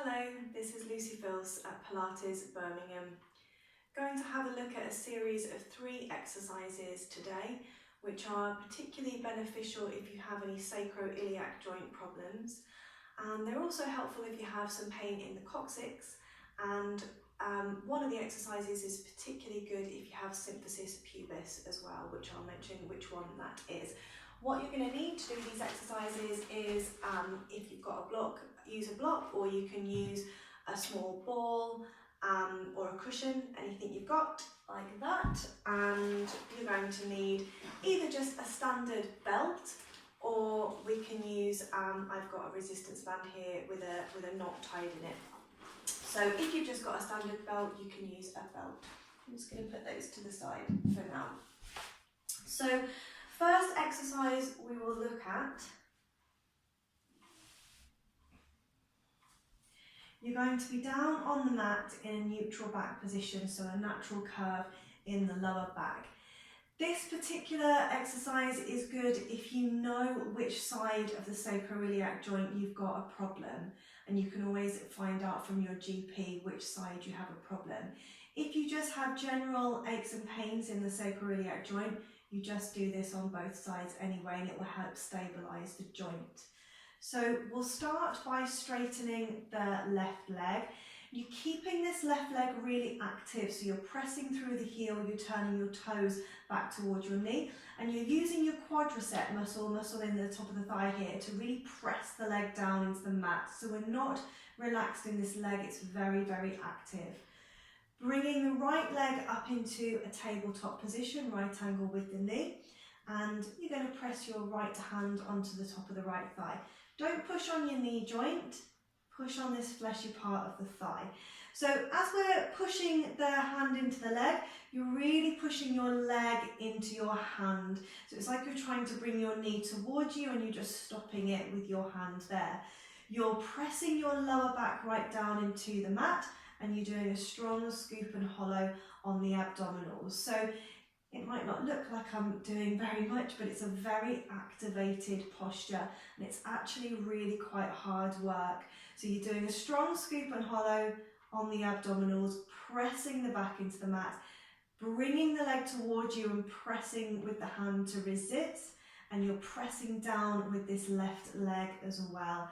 Hello, this is Filce at Pilates, Birmingham. Going to have a look at a series of 3 exercises today, which are particularly beneficial if you have any sacroiliac joint problems. And they're also helpful if you have some pain in the coccyx. And one of the exercises is particularly good if you have symphysis pubis as well, which I'll mention which one that is. What you're going to need to do these exercises is, if you've got a block, use a block, or you can use a small ball or a cushion, anything you've got like that. And you're going to need either just a standard belt, or we can use, I've got a resistance band here with a knot tied in it. So if you've just got a standard belt, you can use a belt. I'm just going to put those to the side for now. So first exercise we will look at, you're going to be down on the mat in a neutral back position, so a natural curve in the lower back. This particular exercise is good if you know which side of the sacroiliac joint you've got a problem, and you can always find out from your GP which side you have a problem. If you just have general aches and pains in the sacroiliac joint, you just do this on both sides anyway, and it will help stabilise the joint. So we'll start by straightening the left leg. You're keeping this left leg really active, so you're pressing through the heel, you're turning your toes back towards your knee, and you're using your quadricep muscle in the top of the thigh here to really press the leg down into the mat. So we're not relaxed in this leg, it's very, very active. Bringing the right leg up into a tabletop position, right angle with the knee, and you're going to press your right hand onto the top of the right thigh. Don't push on your knee joint, push on this fleshy part of the thigh. So as we're pushing the hand into the leg, you're really pushing your leg into your hand. So it's like you're trying to bring your knee towards you and you're just stopping it with your hand there. You're pressing your lower back right down into the mat, and you're doing a strong scoop and hollow on the abdominals. So it might not look like I'm doing very much, but it's a very activated posture, and it's actually really quite hard work. So you're doing a strong scoop and hollow on the abdominals, pressing the back into the mat, bringing the leg towards you and pressing with the hand to resist, and you're pressing down with this left leg as well.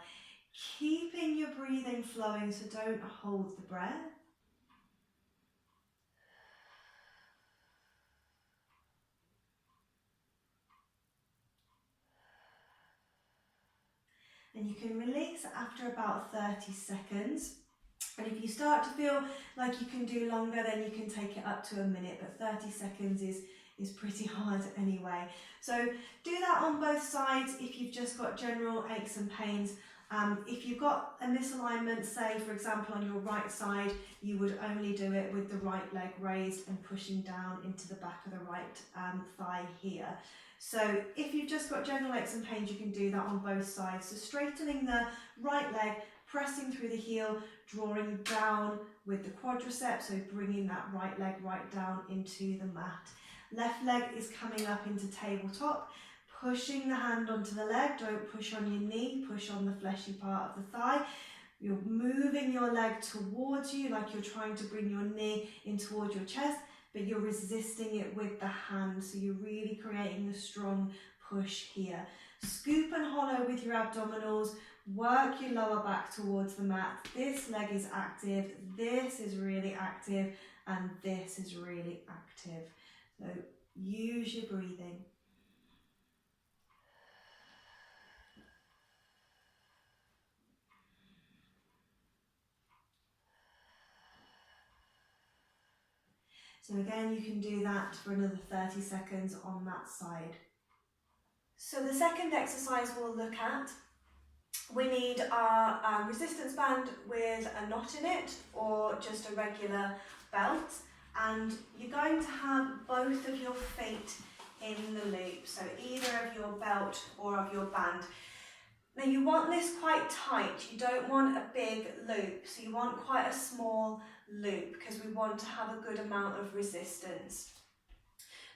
Keeping your breathing flowing, so don't hold the breath. And you can release after about 30 seconds. And if you start to feel like you can do longer, then you can take it up to a minute, but 30 seconds is pretty hard anyway. So do that on both sides if you've just got general aches and pains. If you've got a misalignment, say for example on your right side, you would only do it with the right leg raised and pushing down into the back of the right thigh here. So if you've just got general aches and pains, you can do that on both sides. So straightening the right leg, pressing through the heel, drawing down with the quadricep, so bringing that right leg right down into the mat. Left leg is coming up into tabletop, pushing the hand onto the leg, don't push on your knee, push on the fleshy part of the thigh. You're moving your leg towards you like you're trying to bring your knee in towards your chest, but you're resisting it with the hand, so you're really creating a strong push here. Scoop and hollow with your abdominals, work your lower back towards the mat. This leg is active, this is really active, and this is really active. So use your breathing. So again, you can do that for another 30 seconds on that side. So the second exercise we'll look at, we need our resistance band with a knot in it, or just a regular belt, and you're going to have both of your feet in the loop, so either of your belt or of your band. Now you want this quite tight, you don't want a big loop, so you want quite a small loop because we want to have a good amount of resistance.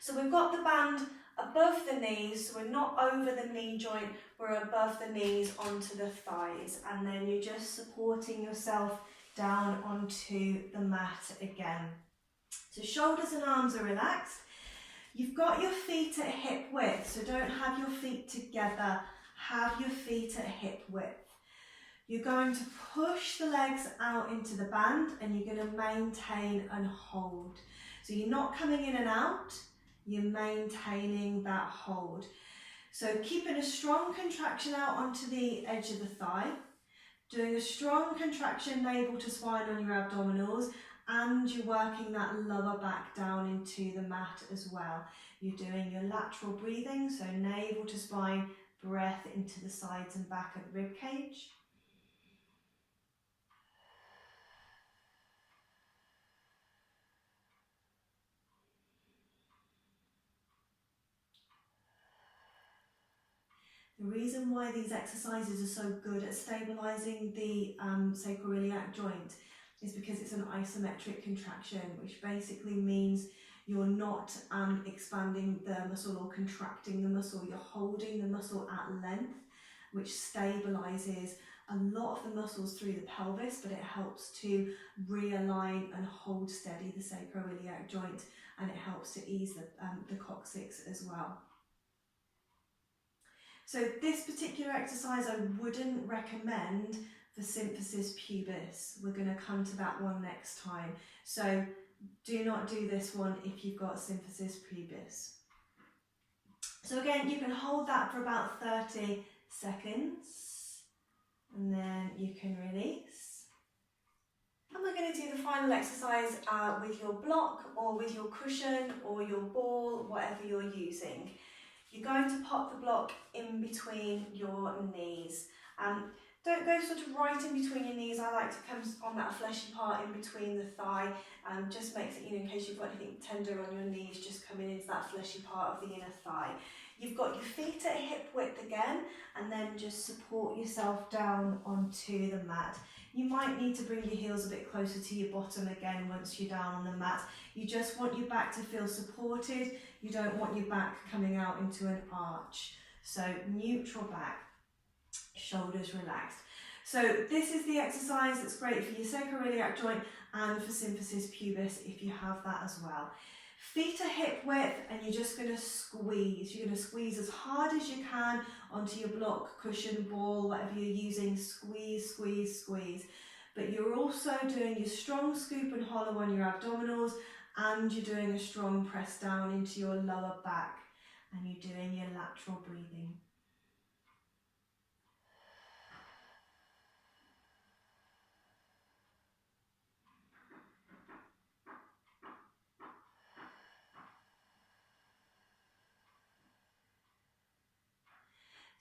So we've got the band above the knees, so we're not over the knee joint, we're above the knees onto the thighs, and then you're just supporting yourself down onto the mat again. So shoulders and arms are relaxed. You've got your feet at hip width, so don't have your feet together, have your feet at hip width. You're going to push the legs out into the band and you're going to maintain and hold. So you're not coming in and out, you're maintaining that hold. So keeping a strong contraction out onto the edge of the thigh, doing a strong contraction navel to spine on your abdominals, and you're working that lower back down into the mat as well. You're doing your lateral breathing, so navel to spine, breath into the sides and back of the rib cage. The reason why these exercises are so good at stabilising the sacroiliac joint is because it's an isometric contraction, which basically means you're not expanding the muscle or contracting the muscle, you're holding the muscle at length, which stabilises a lot of the muscles through the pelvis, but it helps to realign and hold steady the sacroiliac joint, and it helps to ease the coccyx as well. So this particular exercise I wouldn't recommend for symphysis pubis. We're going to come to that one next time. So do not do this one if you've got symphysis pubis. So again, you can hold that for about 30 seconds and then you can release. And we're going to do the final exercise with your block or with your cushion or your ball, whatever you're using. You're going to pop the block in between your knees. Don't go sort of right in between your knees. I like to come on that fleshy part in between the thigh. Just makes it, in case you've got anything tender on your knees, just coming into that fleshy part of the inner thigh. You've got your feet at hip width again, and then just support yourself down onto the mat. You might need to bring your heels a bit closer to your bottom again once you're down on the mat. You just want your back to feel supported. You don't want your back coming out into an arch. So neutral back, shoulders relaxed. So this is the exercise that's great for your sacroiliac joint and for symphysis pubis if you have that as well. Feet are hip width and you're just going to squeeze. You're going to squeeze as hard as you can onto your block, cushion, ball, whatever you're using. Squeeze, squeeze, squeeze. But you're also doing your strong scoop and hollow on your abdominals, and you're doing a strong press down into your lower back, and you're doing your lateral breathing.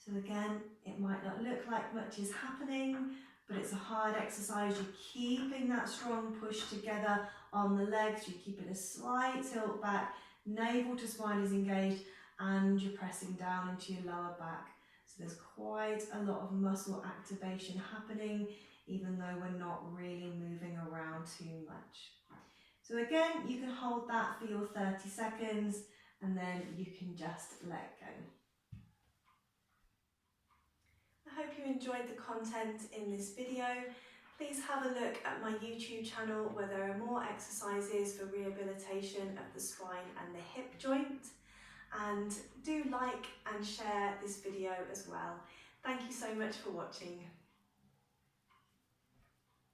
So again, it might not look like much is happening, but it's a hard exercise. You're keeping that strong push together on the legs. You're keeping a slight tilt back, navel to spine is engaged, and you're pressing down into your lower back. So there's quite a lot of muscle activation happening, even though we're not really moving around too much. So again, you can hold that for your 30 seconds, and then you can just let go. I hope you enjoyed the content in this video. Please have a look at my YouTube channel where there are more exercises for rehabilitation of the spine and the hip joint. And do like and share this video as well. Thank you so much for watching.